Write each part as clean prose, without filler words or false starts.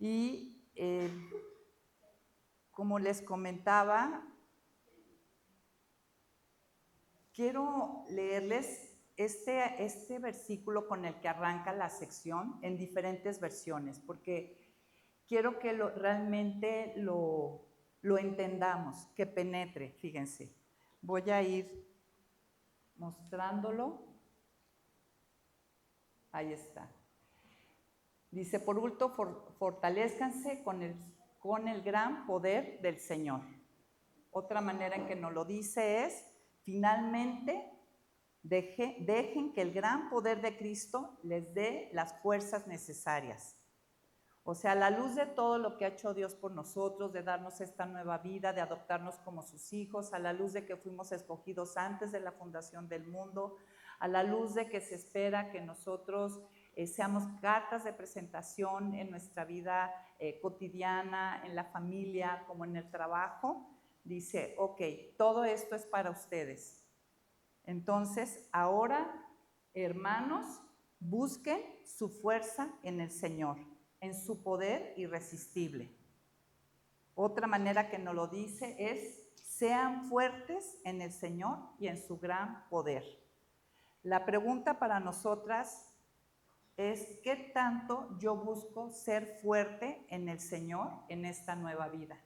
Y como les comentaba, quiero leerles este versículo con el que arranca la sección en diferentes versiones, porque quiero que realmente lo entendamos, que penetre. Fíjense, voy a ir mostrándolo. Ahí está. Dice, por último, fortalézcanse con el gran poder del Señor. Otra manera en que nos lo dice es, finalmente, dejen que el gran poder de Cristo les dé las fuerzas necesarias. O sea, a la luz de todo lo que ha hecho Dios por nosotros, de darnos esta nueva vida, de adoptarnos como sus hijos, a la luz de que fuimos escogidos antes de la fundación del mundo, a la luz de que se espera que nosotros seamos cartas de presentación en nuestra vida cotidiana, en la familia, como en el trabajo, dice, ok, todo esto es para ustedes. Entonces, ahora, hermanos, busquen su fuerza en el Señor, en su poder irresistible. Otra manera que nos lo dice es, sean fuertes en el Señor y en su gran poder. La pregunta para nosotras es, ¿qué tanto yo busco ser fuerte en el Señor en esta nueva vida?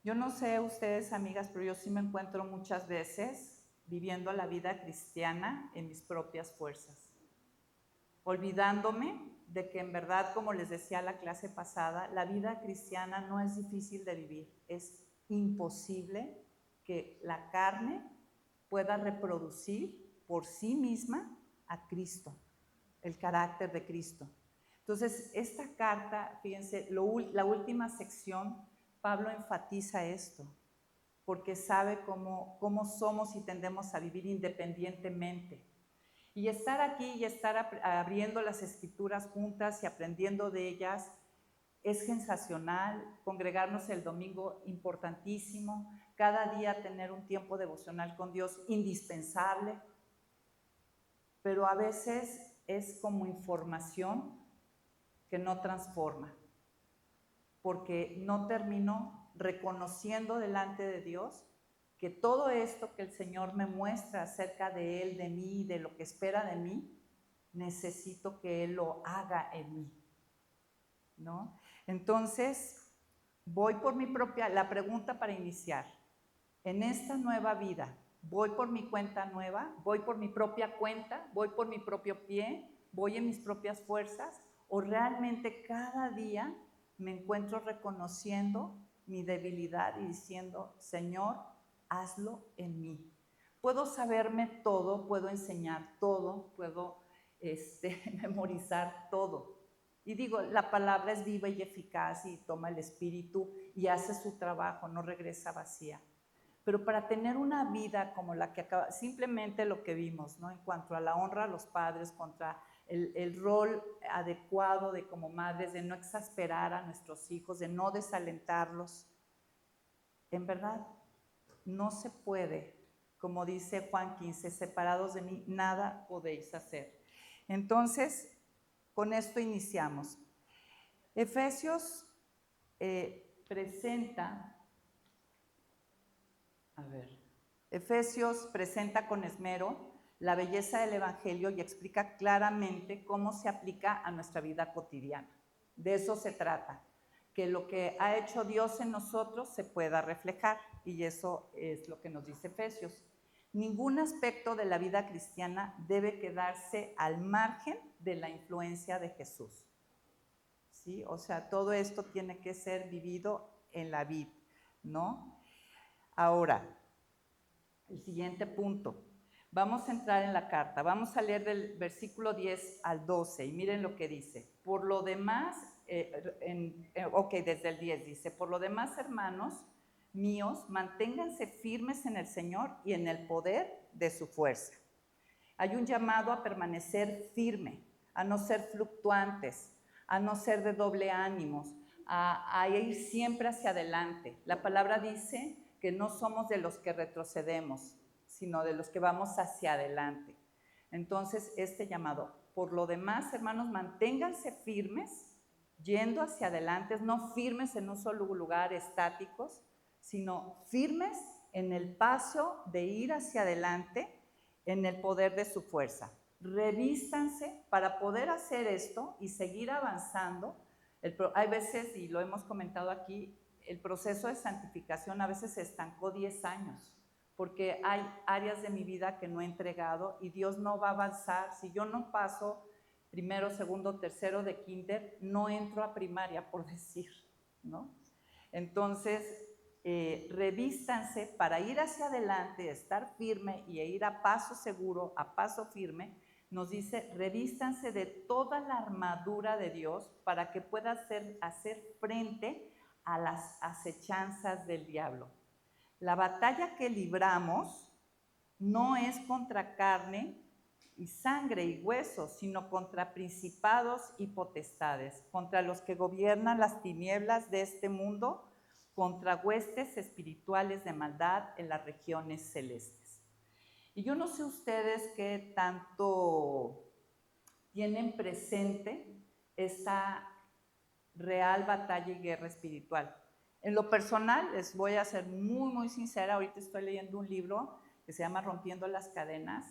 Yo no sé ustedes, amigas, pero yo sí me encuentro muchas veces viviendo la vida cristiana en mis propias fuerzas, olvidándome de que en verdad, como les decía la clase pasada, la vida cristiana no es difícil de vivir, es imposible que la carne pueda reproducir por sí misma a Cristo, el carácter de Cristo. Entonces, esta carta, fíjense, la última sección, Pablo enfatiza esto, porque sabe cómo somos y tendemos a vivir independientemente. Y estar aquí y estar abriendo las escrituras juntas y aprendiendo de ellas es sensacional. Congregarnos el domingo, importantísimo. Cada día tener un tiempo devocional con Dios, indispensable. Pero a veces es como información que no transforma, porque no termino reconociendo delante de Dios que todo esto que el Señor me muestra acerca de Él, de mí, de lo que espera de mí, necesito que Él lo haga en mí, ¿no? Entonces, voy por mi propia, la pregunta para iniciar, en esta nueva vida, ¿voy por mi cuenta nueva? ¿Voy por mi propia cuenta? ¿Voy por mi propio pie? ¿Voy en mis propias fuerzas? ¿O realmente cada día me encuentro reconociendo mi debilidad y diciendo, Señor, hazlo en mí? Puedo saberme todo, puedo enseñar todo, puedo memorizar todo. Y digo, la palabra es viva y eficaz y toma el espíritu y hace su trabajo, no regresa vacía. Pero para tener una vida como la que acaba, simplemente lo que vimos, ¿no? En cuanto a la honra a los padres, contra el rol adecuado de como madres, de no exasperar a nuestros hijos, de no desalentarlos, en verdad no se puede, como dice Juan 15, separados de mí, nada podéis hacer. Entonces, con esto iniciamos. Efesios Efesios presenta con esmero la belleza del Evangelio y explica claramente cómo se aplica a nuestra vida cotidiana. De eso se trata, que lo que ha hecho Dios en nosotros se pueda reflejar, y eso es lo que nos dice Efesios. Ningún aspecto de la vida cristiana debe quedarse al margen de la influencia de Jesús. ¿Sí? O sea, todo esto tiene que ser vivido en la vida, ¿no? Ahora, el siguiente punto. Vamos a entrar en la carta. Vamos a leer del versículo 10 al 12 y miren lo que dice. Por lo demás, desde el 10 dice, por lo demás, hermanos míos, manténganse firmes en el Señor y en el poder de su fuerza. Hay un llamado a permanecer firme, a no ser fluctuantes, a no ser de doble ánimos, a ir siempre hacia adelante. La palabra dice que no somos de los que retrocedemos, sino de los que vamos hacia adelante. Entonces, este llamado, por lo demás, hermanos, manténganse firmes yendo hacia adelante, no firmes en un solo lugar, estáticos, sino firmes en el paso de ir hacia adelante en el poder de su fuerza. Revístanse para poder hacer esto y seguir avanzando. Hay veces, y lo hemos comentado aquí, el proceso de santificación a veces se estancó 10 años, porque hay áreas de mi vida que no he entregado y Dios no va a avanzar. Si yo no paso primero, segundo, tercero de kinder, no entro a primaria, por decir, ¿no? Entonces, revístanse para ir hacia adelante, estar firme y ir a paso seguro, a paso firme. Nos dice, revístanse de toda la armadura de Dios para que pueda hacer frente a las acechanzas del diablo. La batalla que libramos no es contra carne y sangre y huesos, sino contra principados y potestades, contra los que gobiernan las tinieblas de este mundo, contra huestes espirituales de maldad en las regiones celestes. Y yo no sé ustedes qué tanto tienen presente esta real batalla y guerra espiritual. En lo personal, les voy a ser muy sincera, ahorita estoy leyendo un libro que se llama Rompiendo las Cadenas,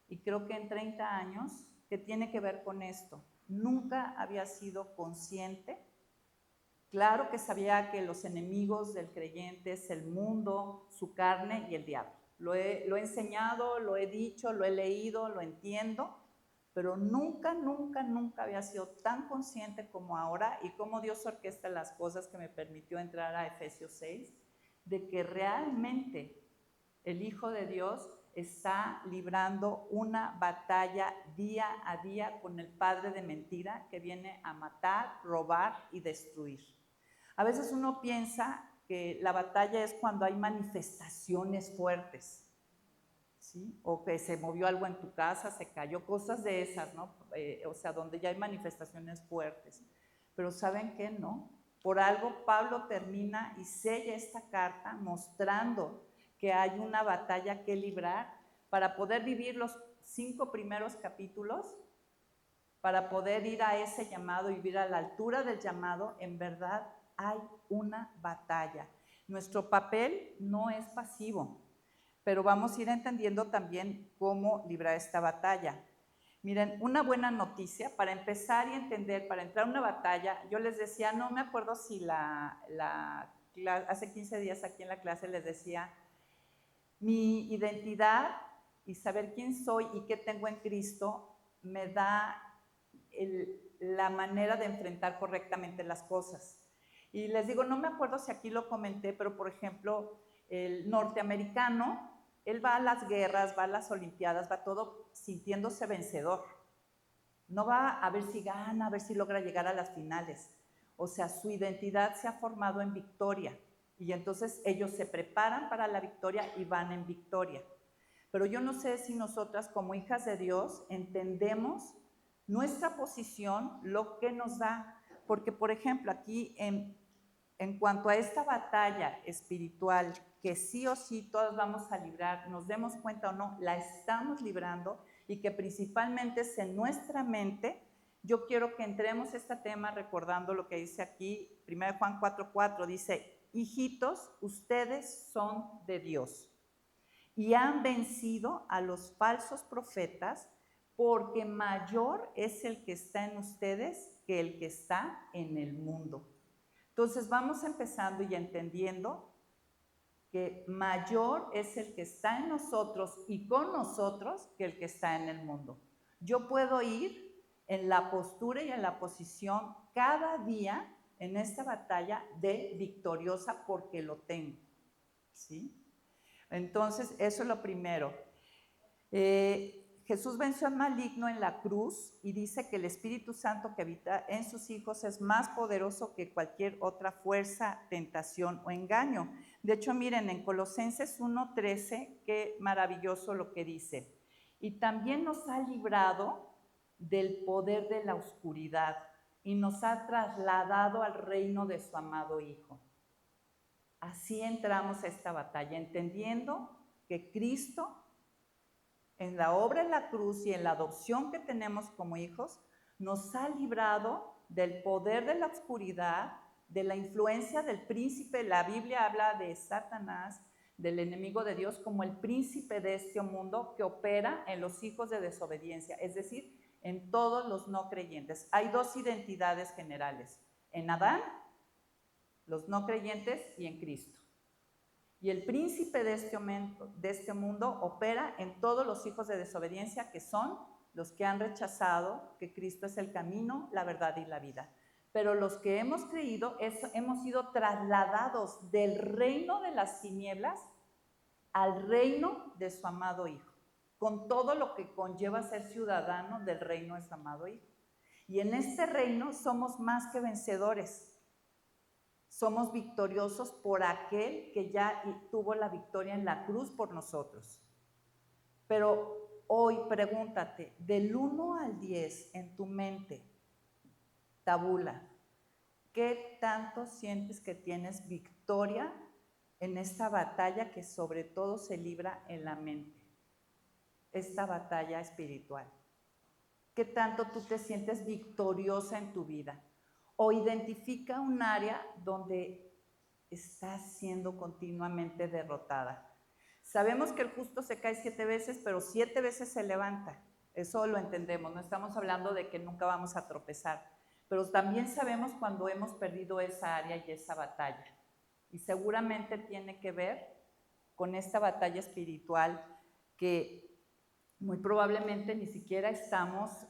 y creo que en 30 años, que tiene que ver con esto. Nunca había sido consciente. Claro que sabía que los enemigos del creyente es el mundo, su carne y el diablo. Lo he enseñado, lo he dicho, lo he leído, lo entiendo, pero nunca había sido tan consciente como ahora y cómo Dios orquesta las cosas que me permitió entrar a Efesios 6, de que realmente el Hijo de Dios está librando una batalla día a día con el padre de mentira que viene a matar, robar y destruir. A veces uno piensa que la batalla es cuando hay manifestaciones fuertes, ¿sí? O que se movió algo en tu casa, se cayó, cosas de esas, ¿no? O sea, donde ya hay manifestaciones fuertes. Pero ¿saben qué? No. Por algo Pablo termina y sella esta carta mostrando que hay una batalla que librar para poder vivir los 5 primeros capítulos, para poder ir a ese llamado y vivir a la altura del llamado. En verdad hay una batalla. Nuestro papel no es pasivo, pero vamos a ir entendiendo también cómo librar esta batalla. Miren, una buena noticia para empezar y entender, para entrar a una batalla. Yo les decía, no me acuerdo si hace 15 días aquí en la clase les decía, mi identidad y saber quién soy y qué tengo en Cristo me da la manera de enfrentar correctamente las cosas. Y les digo, no me acuerdo si aquí lo comenté, pero por ejemplo, el norteamericano, él va a las guerras, va a las olimpiadas, va todo sintiéndose vencedor. No va a ver si gana, a ver si logra llegar a las finales. O sea, su identidad se ha formado en victoria. Y entonces ellos se preparan para la victoria y van en victoria. Pero yo no sé si nosotras como hijas de Dios entendemos nuestra posición, lo que nos da. Porque, por ejemplo, aquí en cuanto a esta batalla espiritual que sí o sí todos vamos a librar, nos demos cuenta o no, la estamos librando y que principalmente es en nuestra mente. Yo quiero que entremos a este tema recordando lo que dice aquí, 1 Juan 4:4, dice, hijitos, ustedes son de Dios y han vencido a los falsos profetas, porque mayor es el que está en ustedes que el que está en el mundo. Entonces vamos empezando y entendiendo que mayor es el que está en nosotros y con nosotros que el que está en el mundo. Yo puedo ir en la postura y en la posición cada día en esta batalla de victoriosa porque lo tengo, ¿sí? Entonces, eso es lo primero. Jesús venció al maligno en la cruz y dice que el Espíritu Santo que habita en sus hijos es más poderoso que cualquier otra fuerza, tentación o engaño. De hecho, miren, en Colosenses 1:13, qué maravilloso lo que dice. Y también nos ha librado del poder de la oscuridad y nos ha trasladado al reino de su amado Hijo. Así entramos a esta batalla, entendiendo que Cristo, en la obra en la cruz y en la adopción que tenemos como hijos, nos ha librado del poder de la oscuridad, de la influencia del príncipe. La Biblia habla de Satanás, del enemigo de Dios, como el príncipe de este mundo que opera en los hijos de desobediencia, es decir, en todos los no creyentes. Hay dos identidades generales, en Adán, los no creyentes, y en Cristo. Y el príncipe de este mundo opera en todos los hijos de desobediencia, que son los que han rechazado que Cristo es el camino, la verdad y la vida. Pero los que hemos creído hemos sido trasladados del reino de las tinieblas al reino de su amado Hijo, con todo lo que conlleva ser ciudadano del reino de su amado Hijo. Y en este reino somos más que vencedores. Somos victoriosos por aquel que ya tuvo la victoria en la cruz por nosotros. Pero hoy pregúntate, del 1 al 10 en tu mente, tabula, ¿qué tanto sientes que tienes victoria en esta batalla que sobre todo se libra en la mente? Esta batalla espiritual. ¿Qué tanto tú te sientes victoriosa en tu vida? O identifica un área donde estás siendo continuamente derrotada. Sabemos que el justo se cae 7 veces, pero 7 veces se levanta. Eso lo entendemos, no estamos hablando de que nunca vamos a tropezar, pero también sabemos cuando hemos perdido esa área y esa batalla. Y seguramente tiene que ver con esta batalla espiritual que muy probablemente ni siquiera estamos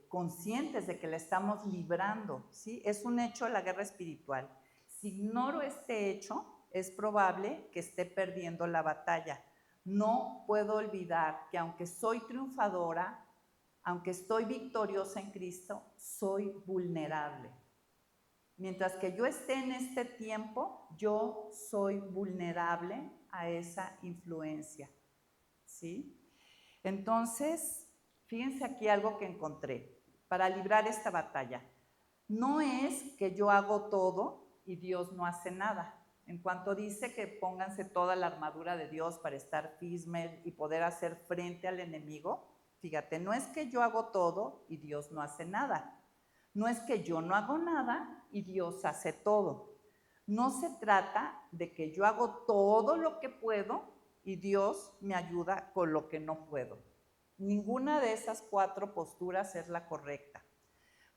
conscientes de que la estamos librando, ¿sí? Es un hecho la guerra espiritual. Si ignoro este hecho, es probable que esté perdiendo la batalla. No puedo olvidar que aunque soy triunfadora, aunque estoy victoriosa en Cristo, soy vulnerable. Mientras que yo esté en este tiempo, yo soy vulnerable a esa influencia, ¿sí? Entonces, fíjense aquí algo que encontré para librar esta batalla. No es que yo hago todo y Dios no hace nada. En cuanto dice que pónganse toda la armadura de Dios para estar firmes y poder hacer frente al enemigo, fíjate, no es que yo hago todo y Dios no hace nada. No es que yo no hago nada y Dios hace todo. No se trata de que yo hago todo lo que puedo y Dios me ayuda con lo que no puedo. Ninguna de esas 4 posturas es la correcta.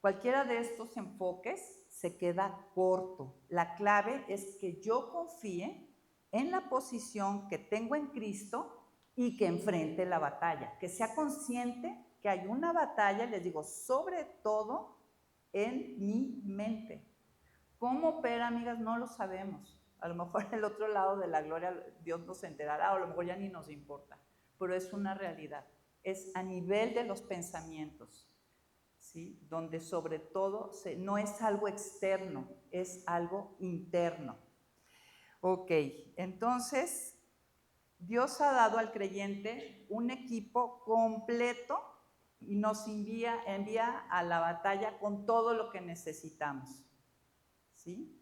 Cualquiera de estos enfoques se queda corto. La clave es que yo confíe en la posición que tengo en Cristo y que enfrente la batalla, que sea consciente que hay una batalla, les digo, sobre todo en mi mente. ¿Cómo opera, amigas? No lo sabemos. A lo mejor el otro lado de la gloria Dios nos enterará, o a lo mejor ya ni nos importa, pero es una realidad. Es a nivel de los pensamientos, ¿sí? Donde sobre todo no es algo externo, es algo interno. Ok, entonces Dios ha dado al creyente un equipo completo y nos envía a la batalla con todo lo que necesitamos, ¿sí?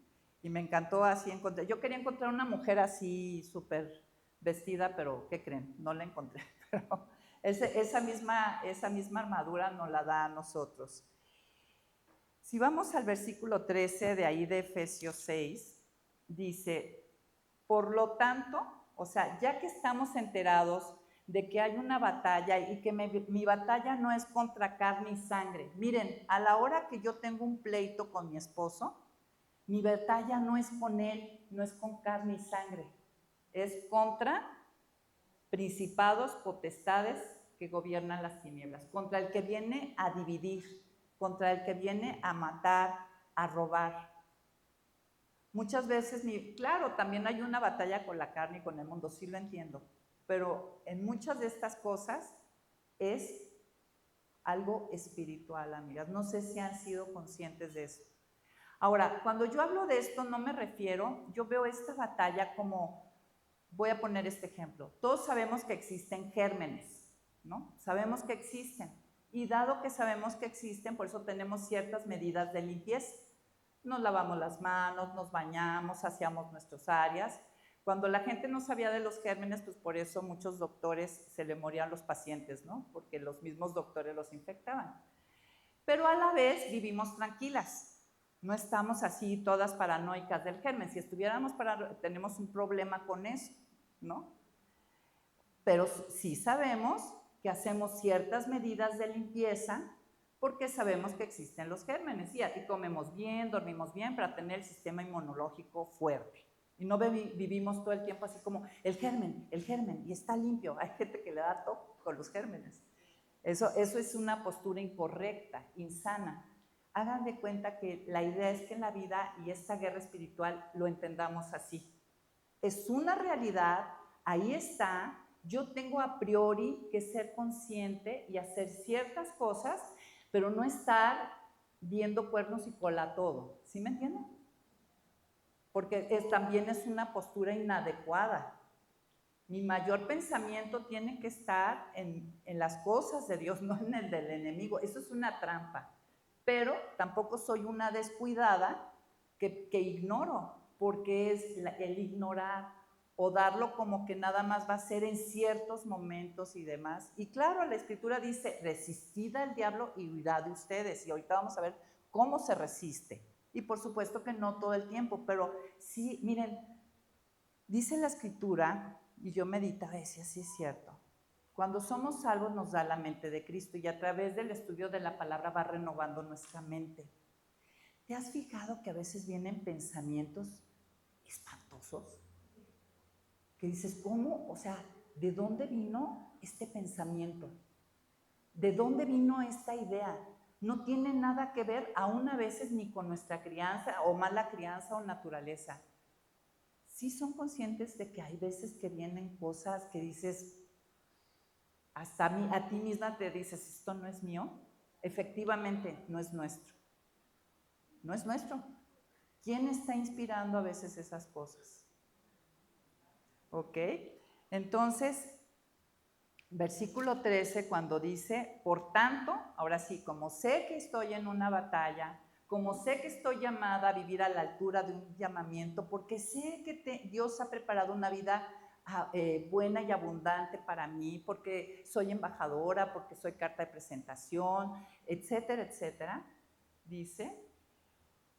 Y me encantó así encontrar. Yo quería encontrar una mujer así súper vestida, pero ¿qué creen? No la encontré. Pero esa misma armadura nos la da a nosotros. Si vamos al versículo 13 de ahí de Efesios 6, dice, por lo tanto, o sea, ya que estamos enterados de que hay una batalla y que mi batalla no es contra carne y sangre. Miren, a la hora que yo tengo un pleito con mi esposo, mi batalla no es con él, no es con carne y sangre, es contra principados, potestades que gobiernan las tinieblas, contra el que viene a dividir, contra el que viene a matar, a robar. Muchas veces, claro, también hay una batalla con la carne y con el mundo, sí lo entiendo, pero en muchas de estas cosas es algo espiritual, amigas. No sé si han sido conscientes de eso. Ahora, cuando yo hablo de esto, no me refiero, yo veo esta batalla como, voy a poner este ejemplo, todos sabemos que existen gérmenes, ¿no? Sabemos que existen, y dado que sabemos que existen, por eso tenemos ciertas medidas de limpieza. Nos lavamos las manos, nos bañamos, saciamos nuestras áreas. Cuando la gente no sabía de los gérmenes, pues por eso muchos doctores se le morían los pacientes, ¿no? Porque los mismos doctores los infectaban. pero a la vez vivimos tranquilas. No estamos así todas paranoicas del germen. Si estuviéramos tenemos un problema con eso, ¿no? Pero sí sabemos que hacemos ciertas medidas de limpieza porque sabemos que existen los gérmenes. Y aquí comemos bien, dormimos bien para tener el sistema inmunológico fuerte. Y no vivimos todo el tiempo así como el germen, y está limpio. Hay gente que le da toque con los gérmenes. Eso es una postura incorrecta, insana. Hagan de cuenta que la idea es que en la vida y esta guerra espiritual lo entendamos así. Es una realidad, ahí está. Yo tengo a priori que ser consciente y hacer ciertas cosas, pero no estar viendo cuernos y cola todo. ¿Sí me entienden? Porque también es una postura inadecuada. Mi mayor pensamiento tiene que estar en las cosas de Dios, no en el del enemigo. Eso es una trampa. Pero tampoco soy una descuidada que ignoro, porque es el ignorar o darlo como que nada más va a ser en ciertos momentos y demás. Y claro, la Escritura dice, resistid al diablo y huirá de ustedes. Y ahorita vamos a ver cómo se resiste. Y por supuesto que no todo el tiempo, pero sí, miren, dice la Escritura, y yo meditaba y decía, sí es cierto, cuando somos salvos nos da la mente de Cristo y a través del estudio de la palabra va renovando nuestra mente. ¿Te has fijado que a veces vienen pensamientos espantosos? Que dices, ¿cómo? O sea, ¿de dónde vino este pensamiento? ¿De dónde vino esta idea? No tiene nada que ver aún a veces ni con nuestra crianza o mala crianza o naturaleza. Sí son conscientes de que hay veces que vienen cosas que dices, hasta a ti misma te dices, esto no es mío. Efectivamente, no es nuestro. No es nuestro. ¿Quién está inspirando a veces esas cosas? ¿Ok? Entonces, versículo 13, cuando dice, por tanto, ahora sí, como sé que estoy en una batalla, como sé que estoy llamada a vivir a la altura de un llamamiento, porque sé que Dios ha preparado una vida buena y abundante para mí, porque soy embajadora, porque soy carta de presentación, etcétera, etcétera, dice,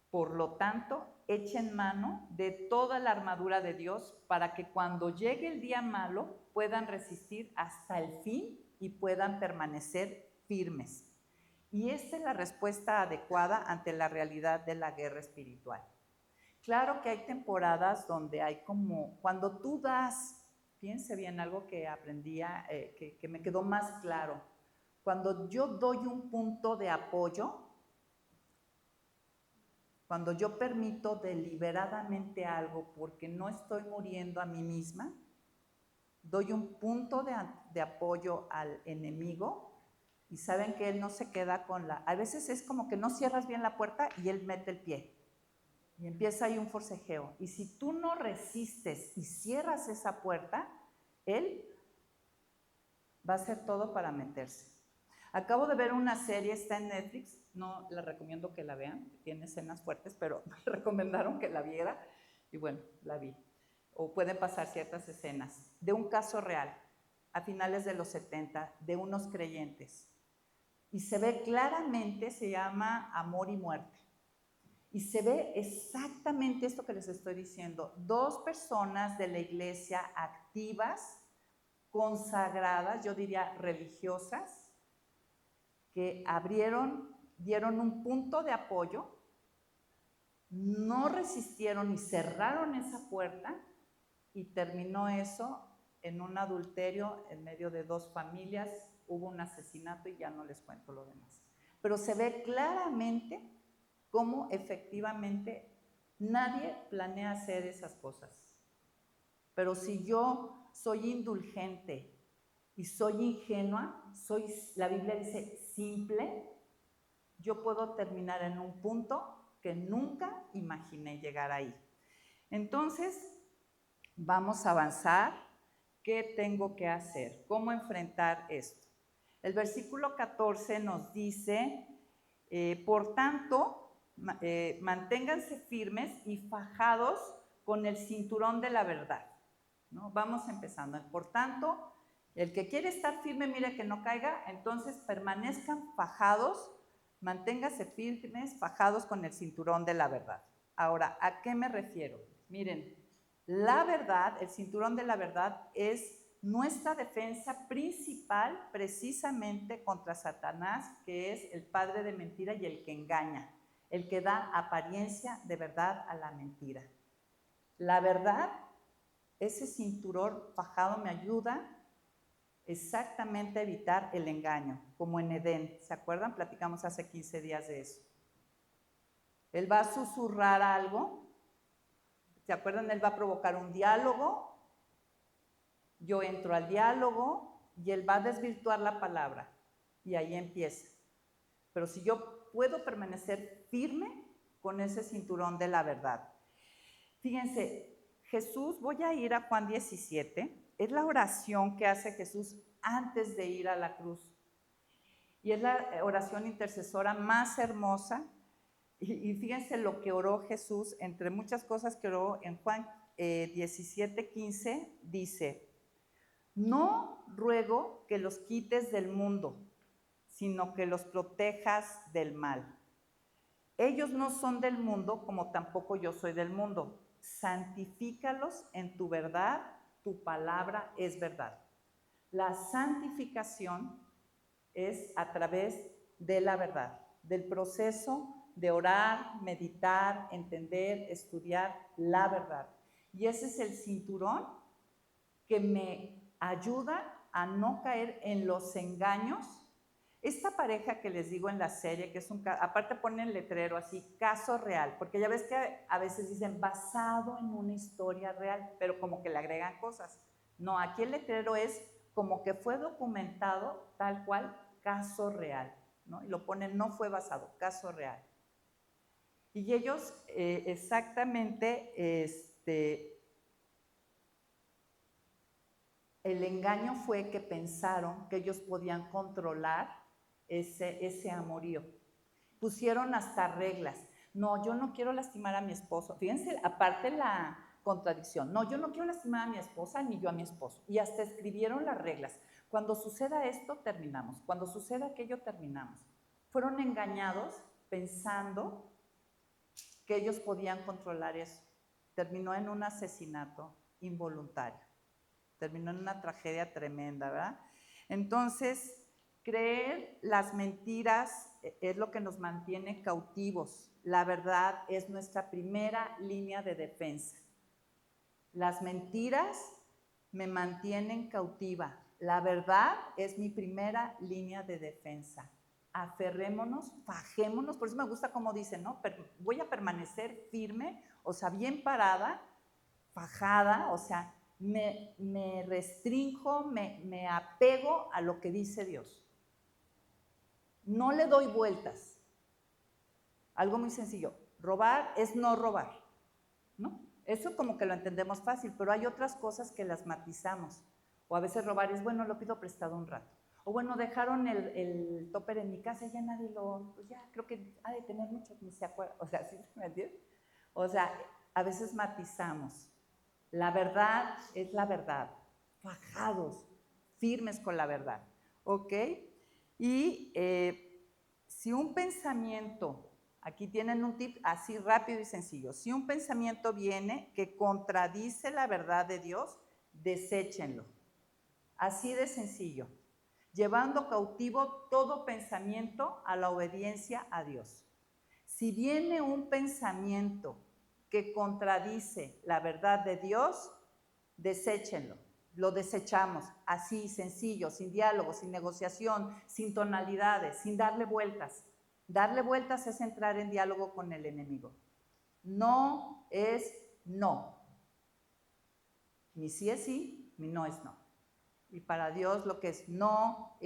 por lo tanto, echen mano de toda la armadura de Dios para que cuando llegue el día malo puedan resistir hasta el fin y puedan permanecer firmes. Y esta es la respuesta adecuada ante la realidad de la guerra espiritual. Claro que hay temporadas donde hay como, cuando tú das, fíjense bien, algo que aprendí, que me quedó más claro, cuando yo doy un punto de apoyo, cuando yo permito deliberadamente algo porque no estoy muriendo a mí misma, doy un punto de apoyo al enemigo y saben que él no se queda con a veces es como que no cierras bien la puerta y él mete el pie y empieza ahí un forcejeo. Y si tú no resistes y cierras esa puerta, él va a hacer todo para meterse. Acabo de ver una serie, está en Netflix, no la recomiendo que la vean, tiene escenas fuertes, pero me recomendaron que la viera y bueno, la vi. O pueden pasar ciertas escenas de un caso real a finales de los 70 de unos creyentes. Y se ve claramente, se llama Amor y Muerte. Y se ve exactamente esto que les estoy diciendo. Dos personas de la iglesia activas, consagradas, yo diría religiosas, que dieron un punto de apoyo, no resistieron y cerraron esa puerta y terminó eso en un adulterio en medio de dos familias, hubo un asesinato y ya no les cuento lo demás. Pero se ve claramente cómo efectivamente nadie planea hacer esas cosas. Pero si yo soy indulgente y soy ingenua, la Biblia dice simple, yo puedo terminar en un punto que nunca imaginé llegar ahí. Entonces, vamos a avanzar. ¿Qué tengo que hacer? ¿Cómo enfrentar esto? El versículo 14 nos dice, por tanto, manténganse firmes y fajados con el cinturón de la verdad. ¿No? Vamos empezando. Por tanto, el que quiere estar firme, mire que no caiga, entonces permanezcan fajados Manténgase firmes, fajados con el cinturón de la verdad. Ahora, ¿a qué me refiero? Miren, la verdad, el cinturón de la verdad es nuestra defensa principal precisamente contra Satanás, que es el padre de mentira y el que engaña, el que da apariencia de verdad a la mentira. La verdad, ese cinturón fajado me ayuda exactamente a evitar el engaño, como en Edén. ¿Se acuerdan? Platicamos hace 15 días de eso. Él va a susurrar algo. ¿Se acuerdan? Él va a provocar un diálogo. Yo entro al diálogo y él va a desvirtuar la palabra. Y ahí empieza. Pero si yo puedo permanecer firme con ese cinturón de la verdad. Fíjense, Jesús, voy a ir a Juan 17, es la oración que hace Jesús antes de ir a la cruz. Y es la oración intercesora más hermosa. Y fíjense lo que oró Jesús, entre muchas cosas que oró en Juan 17:15, dice: no ruego que los quites del mundo, sino que los protejas del mal. Ellos no son del mundo, como tampoco yo soy del mundo. Santifícalos en tu verdad, tu palabra es verdad. La santificación es a través de la verdad, del proceso de orar, meditar, entender, estudiar la verdad. Y ese es el cinturón que me ayuda a no caer en los engaños. Esta pareja que les digo en la serie, que es aparte ponen el letrero así, caso real, porque ya ves que a veces dicen basado en una historia real, pero como que le agregan cosas. No, aquí el letrero es como que fue documentado tal cual, caso real, ¿no? Y lo ponen, no fue basado, caso real. Y ellos exactamente, el engaño fue que pensaron que ellos podían controlar ese amorío. Pusieron hasta reglas. No, yo no quiero lastimar a mi esposo. Fíjense, aparte la contradicción. No, yo no quiero lastimar a mi esposa ni yo a mi esposo. Y hasta escribieron las reglas. Cuando suceda esto, terminamos. Cuando suceda aquello, terminamos. Fueron engañados pensando que ellos podían controlar eso. Terminó en un asesinato involuntario. Terminó en una tragedia tremenda, ¿verdad? Entonces, creer las mentiras es lo que nos mantiene cautivos. La verdad es nuestra primera línea de defensa. Las mentiras me mantienen cautiva. La verdad es mi primera línea de defensa. Aferrémonos, fajémonos, por eso me gusta como dicen, ¿no? Voy a permanecer firme, o sea, bien parada, fajada, o sea, me restrinjo, me apego a lo que dice Dios. No le doy vueltas. Algo muy sencillo. Robar es no robar, ¿no? Eso como que lo entendemos fácil, pero hay otras cosas que las matizamos. O a veces robar es, bueno, lo pido prestado un rato. O bueno, dejaron el topper en mi casa y ya nadie pues ya creo que ha de tener mucho, ni se acuerda. O sea, ¿sí me entiendes? O sea, a veces matizamos. La verdad es la verdad. Fajados, firmes con la verdad. ¿Ok? Y si un pensamiento, aquí tienen un tip así rápido y sencillo, si un pensamiento viene que contradice la verdad de Dios, deséchenlo. Así de sencillo. Llevando cautivo todo pensamiento a la obediencia a Dios. Si viene un pensamiento que contradice la verdad de Dios, deséchenlo. Lo desechamos, así, sencillo, sin diálogo, sin negociación, sin tonalidades, sin darle vueltas. Darle vueltas es entrar en diálogo con el enemigo. No es no. Mi sí es sí, mi no es no. Y para Dios lo que es no,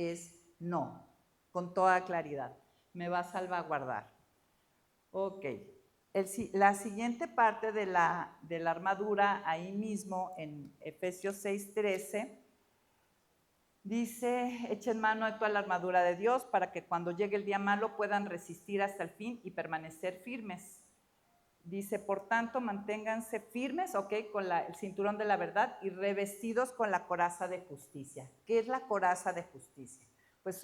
con toda claridad. Me va a salvaguardar. Ok. La siguiente parte de la armadura, ahí mismo en Efesios 6:13, dice: echen mano de toda la armadura de Dios para que cuando llegue el día malo puedan resistir hasta el fin y permanecer firmes. Dice, por tanto, manténganse firmes, ok, con el cinturón de la verdad y revestidos con la coraza de justicia. ¿Qué es la coraza de justicia? Pues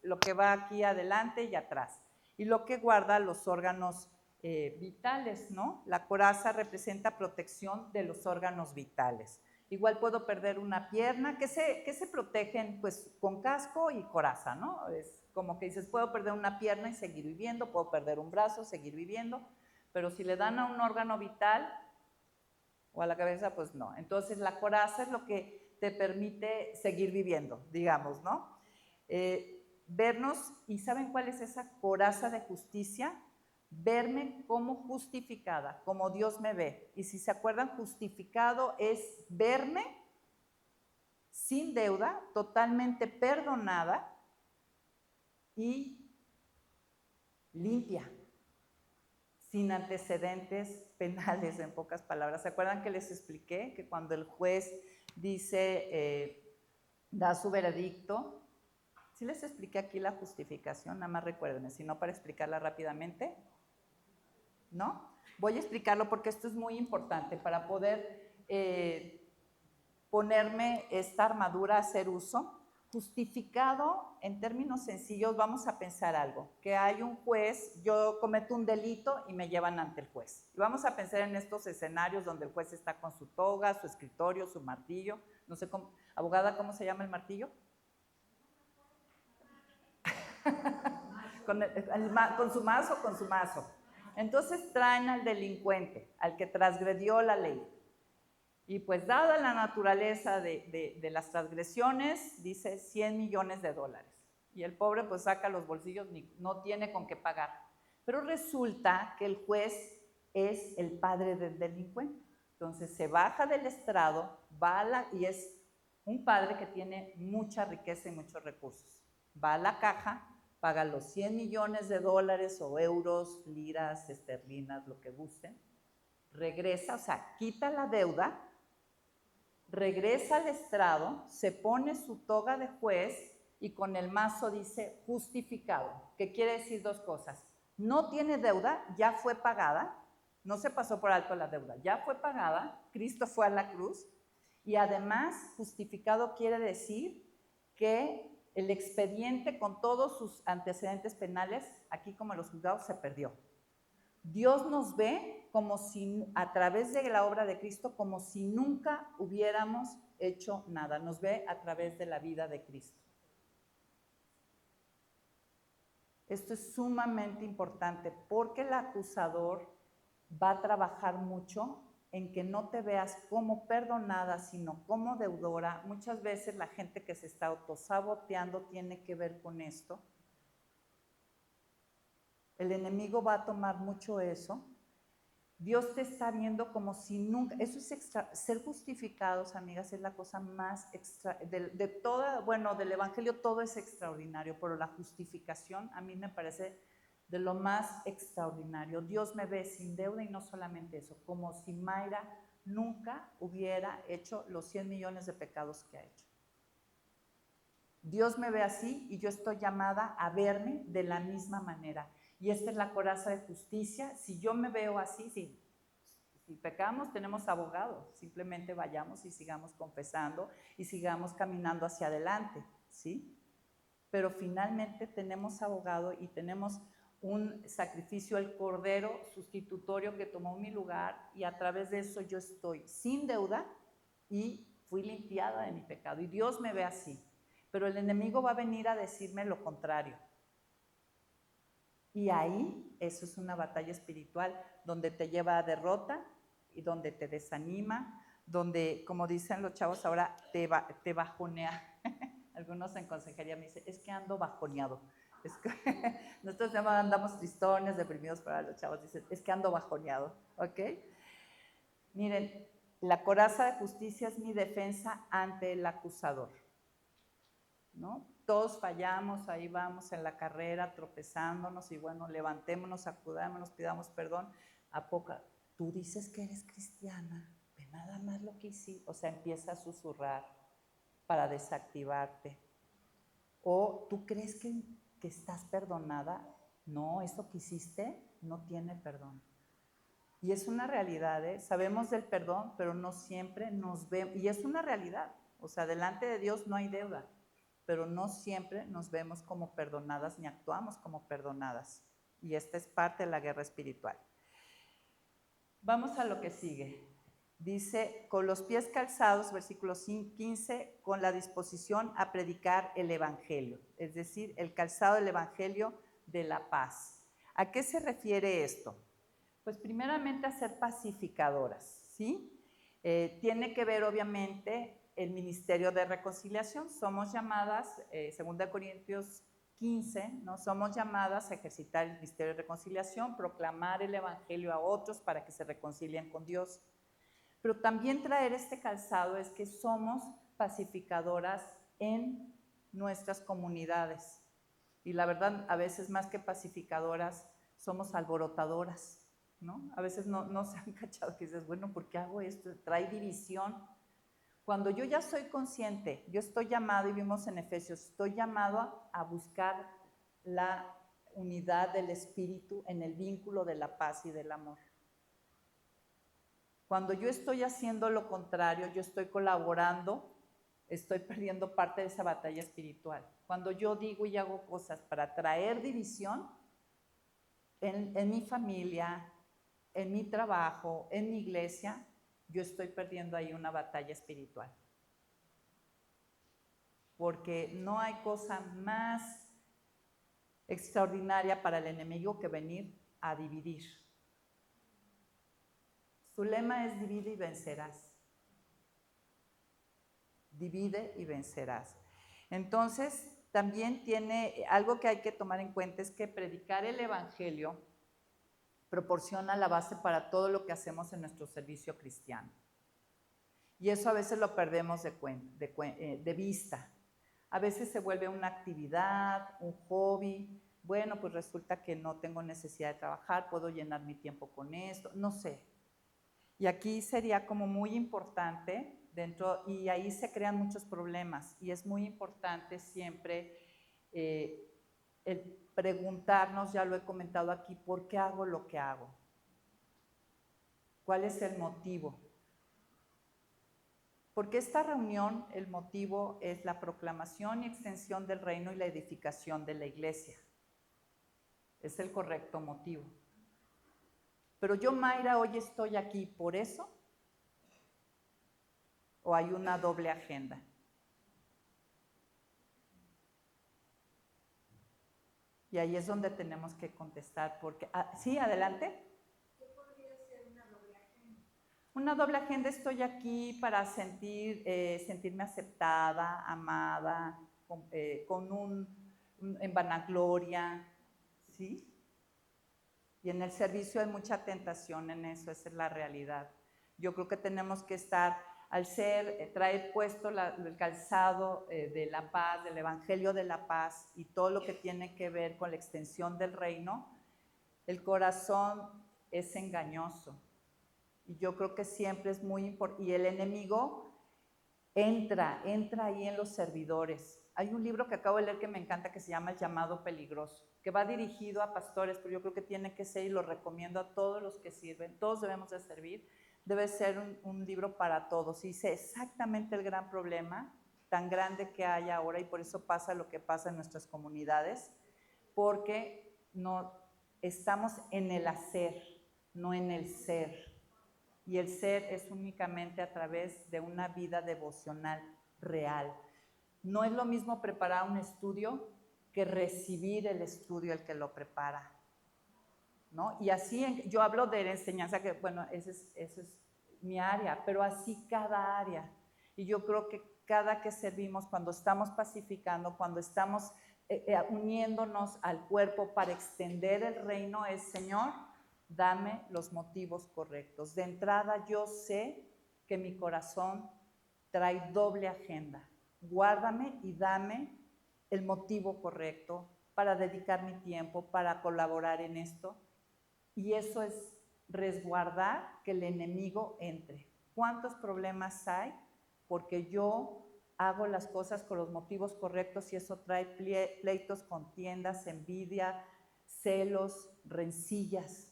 lo que va aquí adelante y atrás. Y lo que guarda los órganos vitales, ¿no? La coraza representa protección de los órganos vitales. Igual puedo perder una pierna, que se protegen pues con casco y coraza, ¿no? Es como que dices, puedo perder una pierna y seguir viviendo, puedo perder un brazo, seguir viviendo, pero si le dan a un órgano vital o a la cabeza, pues no. Entonces la coraza es lo que te permite seguir viviendo, digamos, ¿no? Vernos, ¿y saben cuál es esa coraza de justicia? Verme como justificada, como Dios me ve. Y si se acuerdan, justificado es verme sin deuda, totalmente perdonada y limpia, sin antecedentes penales, en pocas palabras. ¿Se acuerdan que les expliqué que cuando el juez dice, da su veredicto? ¿Sí les expliqué aquí la justificación? Nada más recuérdenme, si no, para explicarla rápidamente. ¿No? Voy a explicarlo porque esto es muy importante para poder ponerme esta armadura a hacer uso. Justificado, en términos sencillos, vamos a pensar algo, que hay un juez, yo cometo un delito y me llevan ante el juez. Y vamos a pensar en estos escenarios donde el juez está con su toga, su escritorio, su martillo, no sé cómo, abogada, ¿cómo se llama el martillo? con su mazo. Entonces traen al delincuente, al que transgredió la ley. Y pues dada la naturaleza de las transgresiones, dice 100 millones de dólares. Y el pobre pues saca los bolsillos, no tiene con qué pagar. Pero resulta que el juez es el padre del delincuente. Entonces se baja del estrado, y es un padre que tiene mucha riqueza y muchos recursos. Va a la caja, paga los 100 millones de dólares o euros, liras, esterlinas, lo que gusten. Regresa, o sea, quita la deuda, regresa al estrado, se pone su toga de juez y con el mazo dice justificado, que quiere decir dos cosas. No tiene deuda, ya fue pagada, no se pasó por alto la deuda, ya fue pagada, Cristo fue a la cruz, y además justificado quiere decir que el expediente con todos sus antecedentes penales, aquí como los juzgados, se perdió. Dios nos ve como si, a través de la obra de Cristo, como si nunca hubiéramos hecho nada. Nos ve a través de la vida de Cristo. Esto es sumamente importante porque el acusador va a trabajar mucho en que no te veas como perdonada, sino como deudora. Muchas veces la gente que se está autosaboteando tiene que ver con esto. El enemigo va a tomar mucho eso. Dios te está viendo como si nunca, eso es ser justificados, amigas, es la cosa más extra, de toda, bueno, del evangelio todo es extraordinario, pero la justificación a mí me parece de lo más extraordinario. Dios me ve sin deuda y no solamente eso, como si Mayra nunca hubiera hecho los 100 millones de pecados que ha hecho. Dios me ve así y yo estoy llamada a verme de la misma manera. Y esta es la coraza de justicia. Si yo me veo así, si pecamos, tenemos abogado. Simplemente vayamos y sigamos confesando y sigamos caminando hacia adelante, ¿sí? Pero finalmente tenemos abogado y tenemos un sacrificio, el cordero sustitutorio que tomó mi lugar, y a través de eso yo estoy sin deuda y fui limpiada de mi pecado. Y Dios me ve así. Pero el enemigo va a venir a decirme lo contrario. Y ahí, eso es una batalla espiritual donde te lleva a derrota y donde te desanima, donde, como dicen los chavos ahora, te bajonea. Algunos en consejería me dicen, es que ando bajoneado. Es que nosotros andamos tristones, deprimidos, para los chavos dicen, es que ando bajoneado, ¿ok? Miren, la coraza de justicia es mi defensa ante el acusador, ¿no? Todos fallamos, ahí vamos en la carrera tropezándonos y bueno, levantémonos, acudámonos, pidamos perdón. ¿A poco? Tú dices que eres cristiana, ve nada más lo que hiciste. O sea, empieza a susurrar para desactivarte. ¿O tú crees que estás perdonada? No, eso que hiciste no tiene perdón. Y es una realidad, ¿eh? Sabemos del perdón, pero no siempre nos vemos. Y es una realidad. O sea, delante de Dios no hay deuda. pero no siempre nos vemos como perdonadas ni actuamos como perdonadas. Y esta es parte de la guerra espiritual. Vamos a lo que sigue. Dice, con los pies calzados, versículo 15, con la disposición a predicar el evangelio, es decir, el calzado del evangelio de la paz. ¿A qué se refiere esto? Pues primeramente a ser pacificadoras, ¿sí? Tiene que ver obviamente el ministerio de reconciliación. Somos llamadas, 2 Corintios 15, ¿no? Somos llamadas a ejercitar el ministerio de reconciliación, proclamar el evangelio a otros para que se reconcilien con Dios. Pero también traer este calzado es que somos pacificadoras en nuestras comunidades. Y la verdad, a veces más que pacificadoras, somos alborotadoras, ¿no? A veces no se han cachado que dices, bueno, ¿por qué hago esto? Trae división. Cuando yo ya soy consciente, yo estoy llamado, y vimos en Efesios, estoy llamado a buscar la unidad del espíritu en el vínculo de la paz y del amor. Cuando yo estoy haciendo lo contrario, yo estoy colaborando, estoy perdiendo parte de esa batalla espiritual. Cuando yo digo y hago cosas para traer división en mi familia, en mi trabajo, en mi iglesia, yo estoy perdiendo ahí una batalla espiritual. Porque no hay cosa más extraordinaria para el enemigo que venir a dividir. Su lema es divide y vencerás. Divide y vencerás. Entonces, también tiene algo que hay que tomar en cuenta, es que predicar el evangelio proporciona la base para todo lo que hacemos en nuestro servicio cristiano. Y eso a veces lo perdemos de vista. A veces se vuelve una actividad, un hobby. Bueno, pues resulta que no tengo necesidad de trabajar, puedo llenar mi tiempo con esto, no sé. Y aquí sería como muy importante y ahí se crean muchos problemas. Y es muy importante siempre el preguntarnos, ya lo he comentado aquí, ¿por qué hago lo que hago? ¿Cuál es el motivo? Porque esta reunión, el motivo es la proclamación y extensión del reino y la edificación de la iglesia. Es el correcto motivo. Pero yo, Mayra, hoy estoy aquí por eso, ¿o hay una doble agenda? Y ahí es donde tenemos que contestar, porque... ¿sí, adelante? ¿Qué podría ser una doble agenda? Una doble agenda, estoy aquí para sentirme aceptada, amada, en vanagloria, ¿sí? Y en el servicio hay mucha tentación en eso, esa es la realidad. Yo creo que tenemos que estar, traer puesto el calzado de la paz, del evangelio de la paz y todo lo que tiene que ver con la extensión del reino. El corazón es engañoso y yo creo que siempre es muy importante. Y el enemigo entra ahí en los servidores. Hay un libro que acabo de leer que me encanta que se llama El llamado peligroso, que va dirigido a pastores, pero yo creo que tiene que ser, y lo recomiendo a todos los que sirven, todos debemos de servir, debe ser un libro para todos. Y dice exactamente el gran problema tan grande que hay ahora, y por eso pasa lo que pasa en nuestras comunidades, porque no estamos en el hacer, no en el ser. Y el ser es únicamente a través de una vida devocional real. No es lo mismo preparar un estudio que recibir el estudio el que lo prepara, ¿no? Y así, yo hablo de la enseñanza, que bueno, esa es mi área, pero así cada área. Y yo creo que cada que servimos, cuando estamos pacificando, cuando estamos uniéndonos al cuerpo para extender el reino, es, Señor, dame los motivos correctos. De entrada, yo sé que mi corazón trae doble agenda. Guárdame y dame el motivo correcto para dedicar mi tiempo, para colaborar en esto. Y eso es resguardar que el enemigo entre. ¿Cuántos problemas hay? Porque yo hago las cosas con los motivos correctos y eso trae pleitos, contiendas, envidia, celos, rencillas.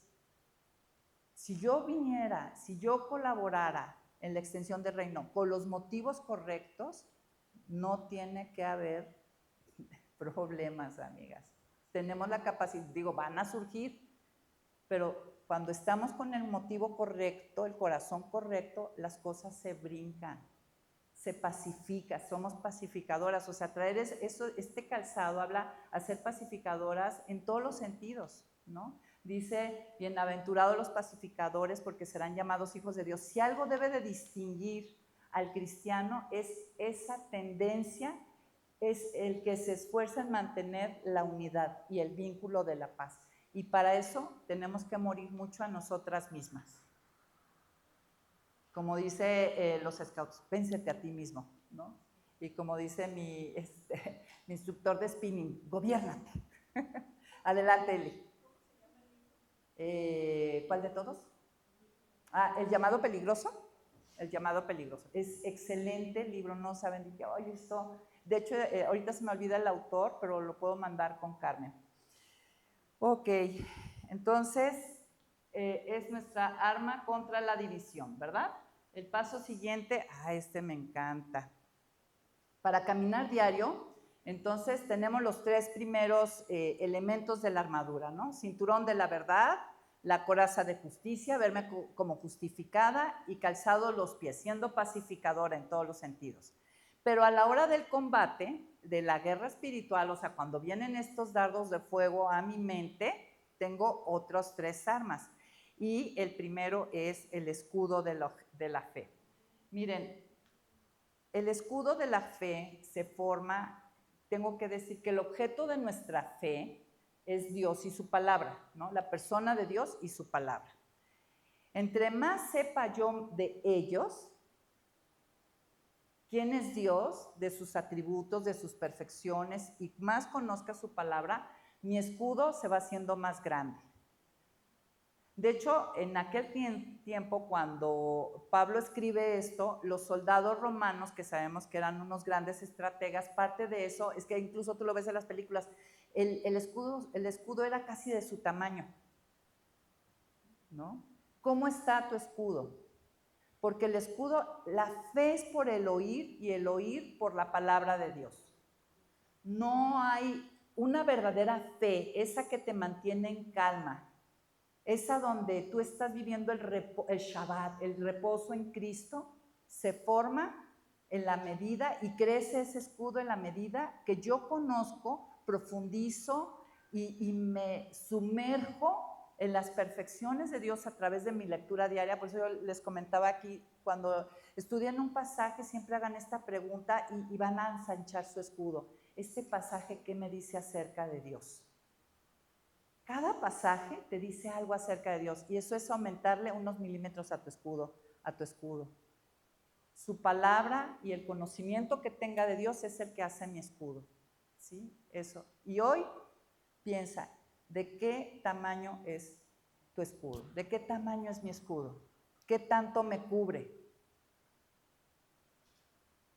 Si yo viniera, si yo colaborara en la extensión del reino con los motivos correctos, no tiene que haber problemas, amigas. Tenemos la capacidad, digo, van a surgir, pero cuando estamos con el motivo correcto, el corazón correcto, las cosas se brincan, se pacifica, somos pacificadoras. O sea, traer este calzado habla a ser pacificadoras en todos los sentidos, ¿no? Dice, bienaventurados los pacificadores porque serán llamados hijos de Dios. Si algo debe de distinguir al cristiano es esa tendencia, es el que se esfuerza en mantener la unidad y el vínculo de la paz. Y para eso tenemos que morir mucho a nosotras mismas. Como dice los scouts, véncete a ti mismo, ¿no? Y como dice mi instructor de spinning, gobiérnate. Adelante, Eli. ¿Cuál de todos? El llamado peligroso. El llamado peligroso. Es excelente libro, no saben de qué, oye, esto. De hecho, ahorita se me olvida el autor, pero lo puedo mandar con Carmen. Ok, entonces es nuestra arma contra la división, ¿verdad? El paso siguiente, este me encanta. Para caminar diario, entonces tenemos los 3 primeros elementos de la armadura, ¿no? Cinturón de la verdad, la coraza de justicia, verme como justificada y calzado los pies, siendo pacificadora en todos los sentidos. Pero a la hora del combate, de la guerra espiritual, o sea, cuando vienen estos dardos de fuego a mi mente, tengo otros 3 armas. Y el primero es el escudo de la fe. Miren, el escudo de la fe se forma, tengo que decir que el objeto de nuestra fe es Dios y su palabra, ¿no? La persona de Dios y su palabra. Entre más sepa yo de ellos, quién es Dios, de sus atributos, de sus perfecciones, y más conozca su palabra, mi escudo se va haciendo más grande. De hecho, en aquel tiempo, cuando Pablo escribe esto, los soldados romanos, que sabemos que eran unos grandes estrategas, parte de eso es que incluso tú lo ves en las películas, el escudo era casi de su tamaño, ¿no? ¿Cómo está tu escudo? Porque el escudo, la fe es por el oír y el oír por la palabra de Dios. No hay una verdadera fe, esa que te mantiene en calma, esa donde tú estás viviendo el Shabbat, el reposo en Cristo, se forma en la medida y crece ese escudo en la medida que yo conozco, profundizo y me sumerjo en las perfecciones de Dios a través de mi lectura diaria. Por eso yo les comentaba aquí, cuando estudien un pasaje, siempre hagan esta pregunta y van a ensanchar su escudo. Este pasaje, ¿qué me dice acerca de Dios? Cada pasaje te dice algo acerca de Dios y eso es aumentarle unos milímetros a tu escudo, Su palabra y el conocimiento que tenga de Dios es el que hace mi escudo, ¿sí? Eso. Y hoy piensa, ¿de qué tamaño es tu escudo? ¿De qué tamaño es mi escudo? ¿Qué tanto me cubre?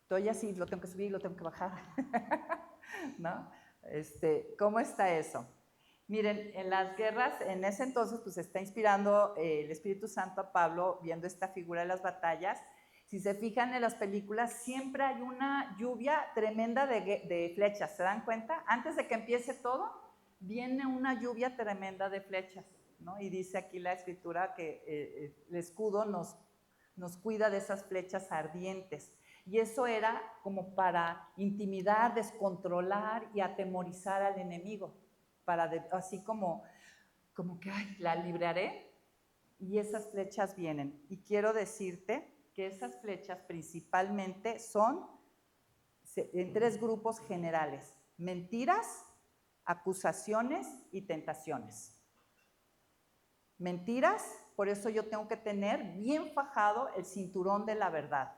Estoy así, lo tengo que subir, lo tengo que bajar, ¿no? ¿Cómo está eso? Miren, en las guerras, en ese entonces, pues está inspirando el Espíritu Santo a Pablo viendo esta figura de las batallas. Si se fijan en las películas, siempre hay una lluvia tremenda de flechas, ¿se dan cuenta? Antes de que empiece todo, viene una lluvia tremenda de flechas, ¿no? Y dice aquí la Escritura que el escudo nos cuida de esas flechas ardientes. Y eso era como para intimidar, descontrolar y atemorizar al enemigo. Así como que la libraré y esas flechas vienen. Y quiero decirte que esas flechas principalmente son en 3 grupos generales: mentiras, acusaciones y tentaciones. Mentiras, por eso yo tengo que tener bien fajado el cinturón de la verdad,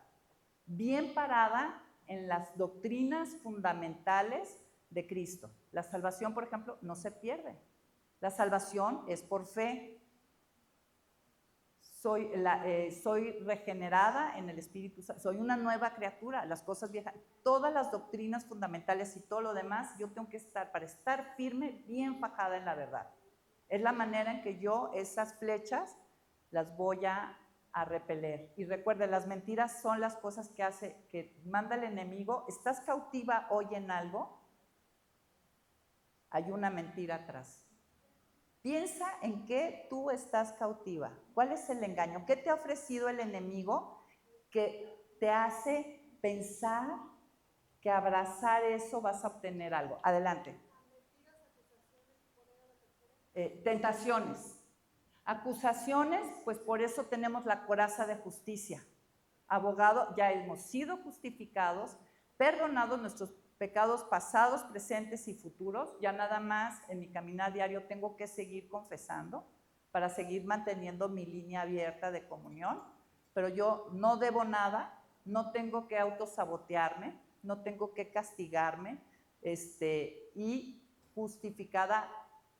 bien parada en las doctrinas fundamentales de Cristo. La salvación, por ejemplo, no se pierde. La salvación es por fe. Soy regenerada en el Espíritu Santo, soy una nueva criatura, las cosas viejas, todas las doctrinas fundamentales y todo lo demás, yo tengo que estar, para estar firme, bien fajada en la verdad. Es la manera en que yo esas flechas las voy a repeler. Y recuerden, las mentiras son las cosas que manda el enemigo. ¿Estás cautiva hoy en algo? hay una mentira atrás. Piensa en qué tú estás cautiva. ¿Cuál es el engaño? ¿Qué te ha ofrecido el enemigo que te hace pensar que abrazar eso vas a obtener algo? Adelante. Tentaciones. Acusaciones, pues por eso tenemos la coraza de justicia. Abogado, ya hemos sido justificados, perdonados nuestros pecados pasados, presentes y futuros. Ya nada más en mi caminar diario tengo que seguir confesando para seguir manteniendo mi línea abierta de comunión. Pero yo no debo nada, no tengo que autosabotearme, no tengo que castigarme, y justificada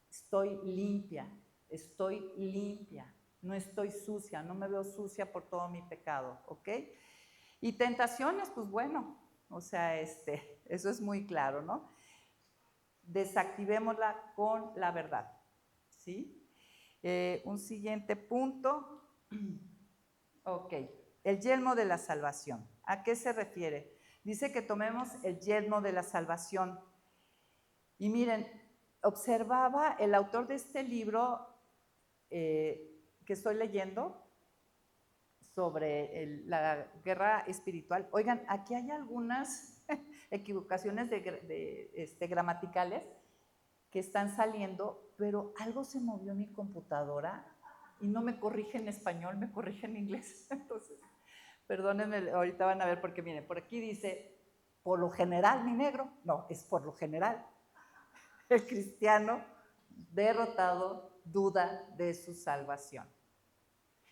estoy limpia, no estoy sucia, no me veo sucia por todo mi pecado, ¿ok? Y tentaciones, pues bueno, o sea, eso es muy claro, ¿no? Desactivémosla con la verdad, ¿sí? Un siguiente punto, ok, el yelmo de la salvación. ¿A qué se refiere? Dice que tomemos el yelmo de la salvación. Y miren, observaba el autor de este libro que estoy leyendo sobre la guerra espiritual. Oigan, aquí hay algunas equivocaciones gramaticales que están saliendo, pero algo se movió en mi computadora y no me corrige en español, me corrige en inglés. Entonces, perdónenme, ahorita van a ver porque miren, por aquí dice, por lo general, mi negro. No, es por lo general. El cristiano derrotado duda de su salvación.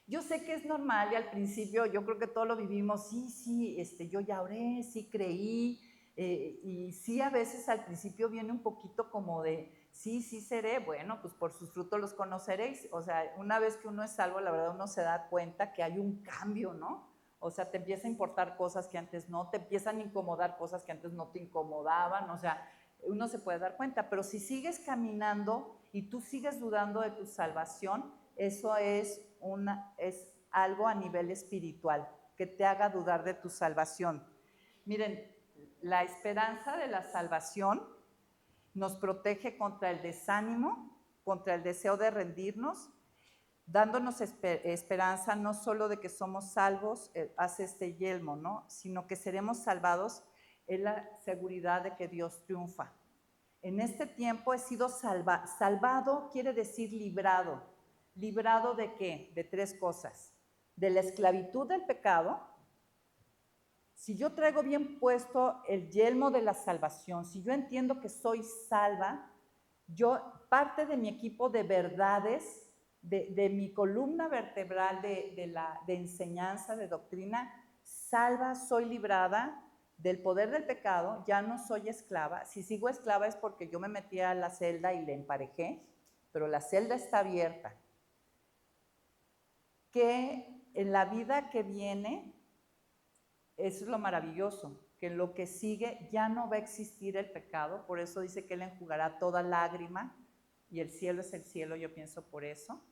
Yo sé que es normal y al principio yo creo que todos lo vivimos, sí, yo ya oré, sí creí, y sí a veces al principio viene un poquito como de, sí seré, bueno, pues por sus frutos los conoceréis. O sea, una vez que uno es salvo, la verdad uno se da cuenta que hay un cambio, ¿no? O sea, te empieza a importar cosas que antes no, te empiezan a incomodar cosas que antes no te incomodaban, o sea, uno se puede dar cuenta, pero si sigues caminando y tú sigues dudando de tu salvación, eso es algo a nivel espiritual, que te haga dudar de tu salvación. Miren, la esperanza de la salvación nos protege contra el desánimo, contra el deseo de rendirnos, dándonos esperanza no solo de que somos salvos, hace este yelmo, ¿no? Sino que seremos salvados en la seguridad de que Dios triunfa. En este tiempo he sido salvado, quiere decir librado. ¿Librado de qué? De tres cosas. De la esclavitud del pecado. Si yo traigo bien puesto el yelmo de la salvación, si yo entiendo que soy salva, parte de mi equipo de verdades, de mi columna vertebral de enseñanza, de doctrina, salva, soy librada del poder del pecado, ya no soy esclava. Si sigo esclava es porque yo me metí a la celda y le emparejé, pero la celda está abierta. Que en la vida que viene, eso es lo maravilloso, que en lo que sigue ya no va a existir el pecado, por eso dice que Él enjugará toda lágrima, y el cielo es el cielo, yo pienso por eso.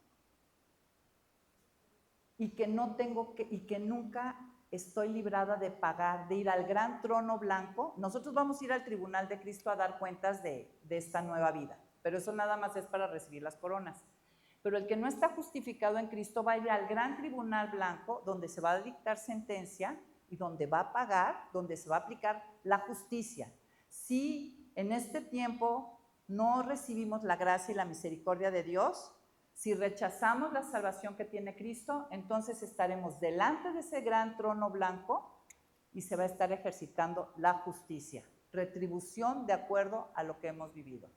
Y que nunca estoy librada de pagar, de ir al gran trono blanco. Nosotros vamos a ir al tribunal de Cristo a dar cuentas de esta nueva vida, pero eso nada más es para recibir las coronas. Pero el que no está justificado en Cristo va a ir al gran tribunal blanco, donde se va a dictar sentencia y donde va a pagar, donde se va a aplicar la justicia. Si en este tiempo no recibimos la gracia y la misericordia de Dios, si rechazamos la salvación que tiene Cristo, entonces estaremos delante de ese gran trono blanco y se va a estar ejercitando la justicia, retribución de acuerdo a lo que hemos vivido.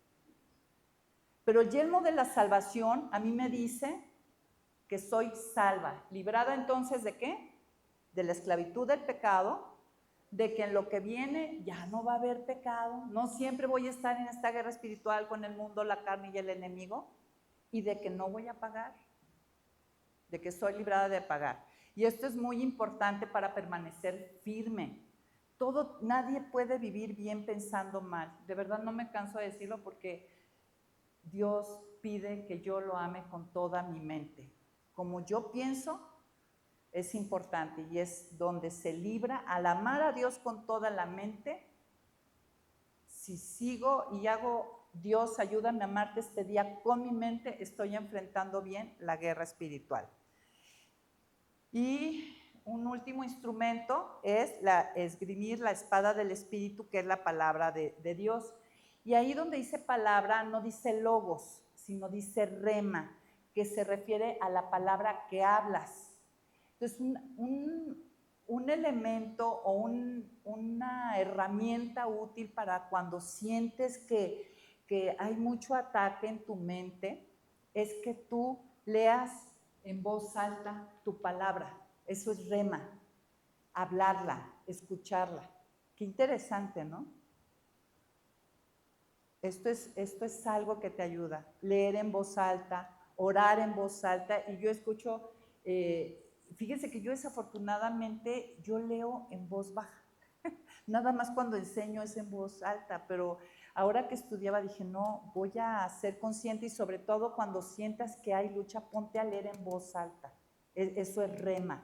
Pero el yelmo de la salvación a mí me dice que soy salva, librada entonces ¿de qué? De la esclavitud del pecado, de que en lo que viene ya no va a haber pecado, no siempre voy a estar en esta guerra espiritual con el mundo, la carne y el enemigo, y de que no voy a pagar, de que soy librada de pagar. Y esto es muy importante para permanecer firme. Nadie puede vivir bien pensando mal. De verdad no me canso de decirlo porque Dios pide que yo lo ame con toda mi mente. Como yo pienso, es importante y es donde se libra. Al amar a Dios con toda la mente, si sigo y hago Dios, ayúdame a amarte este día con mi mente, estoy enfrentando bien la guerra espiritual. Y un último instrumento es esgrimir la espada del Espíritu, que es la palabra de Dios. Y ahí donde dice palabra, no dice logos, sino dice rema, que se refiere a la palabra que hablas. Entonces, un elemento o una herramienta útil para cuando sientes que hay mucho ataque en tu mente, es que tú leas en voz alta tu palabra. Eso es rema, hablarla, escucharla. Qué interesante, ¿no? Esto es algo que te ayuda. Leer en voz alta, orar en voz alta. Y yo escucho, fíjense que yo desafortunadamente, yo leo en voz baja. Nada más cuando enseño es en voz alta, pero ahora que estudiaba dije, no, voy a ser consciente y sobre todo cuando sientas que hay lucha, ponte a leer en voz alta. Eso es rema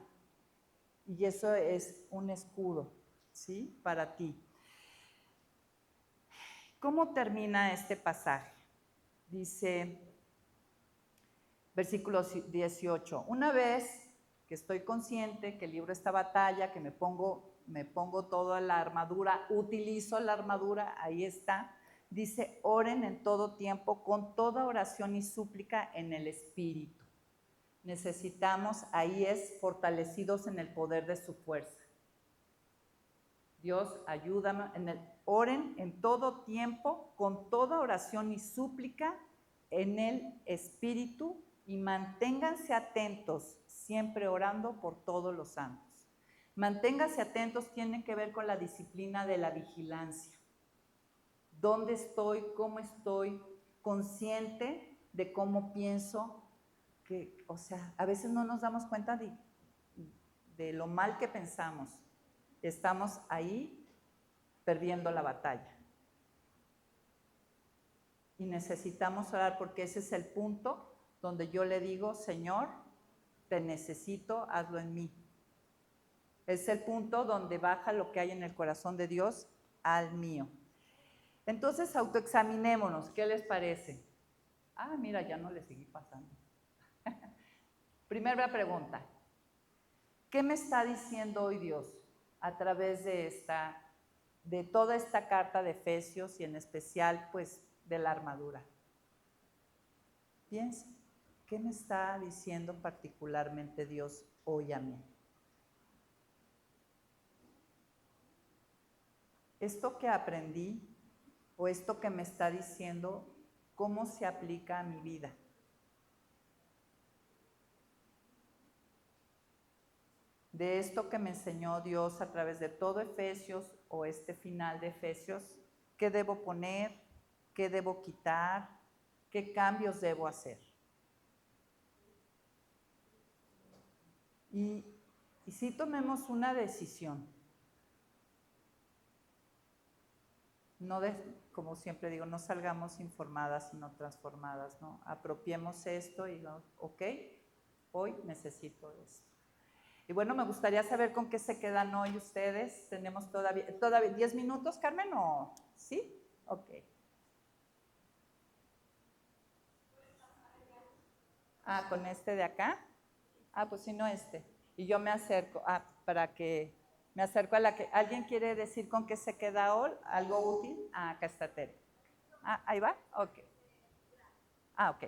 y eso es un escudo, ¿sí? Para ti. ¿Cómo termina este pasaje? Dice, versículo 18, una vez que estoy consciente que libro esta batalla, que me pongo toda la armadura, utilizo la armadura, ahí está, dice, oren en todo tiempo con toda oración y súplica en el Espíritu. Necesitamos, ahí es, fortalecidos en el poder de su fuerza. Dios, ayúdame, oren en todo tiempo con toda oración y súplica en el Espíritu y manténganse atentos, siempre orando por todos los santos. Manténganse atentos tiene que ver con la disciplina de la vigilancia. ¿Dónde estoy? ¿Cómo estoy? Consciente de cómo pienso. O sea, a veces no nos damos cuenta de lo mal que pensamos. Estamos ahí perdiendo la batalla. Y necesitamos orar porque ese es el punto donde yo le digo, Señor, te necesito, hazlo en mí. Es el punto donde baja lo que hay en el corazón de Dios al mío. Entonces, autoexaminémonos. ¿Qué les parece? Ah, mira, ya no le seguí pasando. Primera pregunta. ¿Qué me está diciendo hoy Dios a través de toda esta carta de Efesios y en especial, pues, de la armadura? Piensa, ¿qué me está diciendo particularmente Dios hoy a mí? Esto que aprendí o esto que me está diciendo, ¿cómo se aplica a mi vida? De esto que me enseñó Dios a través de todo Efesios o este final de Efesios, ¿qué debo poner? ¿Qué debo quitar? ¿Qué cambios debo hacer? Y si tomemos una decisión, no como siempre digo, no salgamos informadas sino transformadas, ¿no? Apropiemos esto y ok, hoy necesito esto. Y bueno, me gustaría saber con qué se quedan hoy ustedes. Tenemos todavía 10 minutos, Carmen, ¿o sí? Ok. Ah, con este de acá. Ah, pues si no este. Y yo me acerco, me acerco a la que, ¿alguien quiere decir con qué se queda hoy? ¿Algo útil? Ah, acá está Tere. Ah, ¿ahí va? Ok. Ah, ok.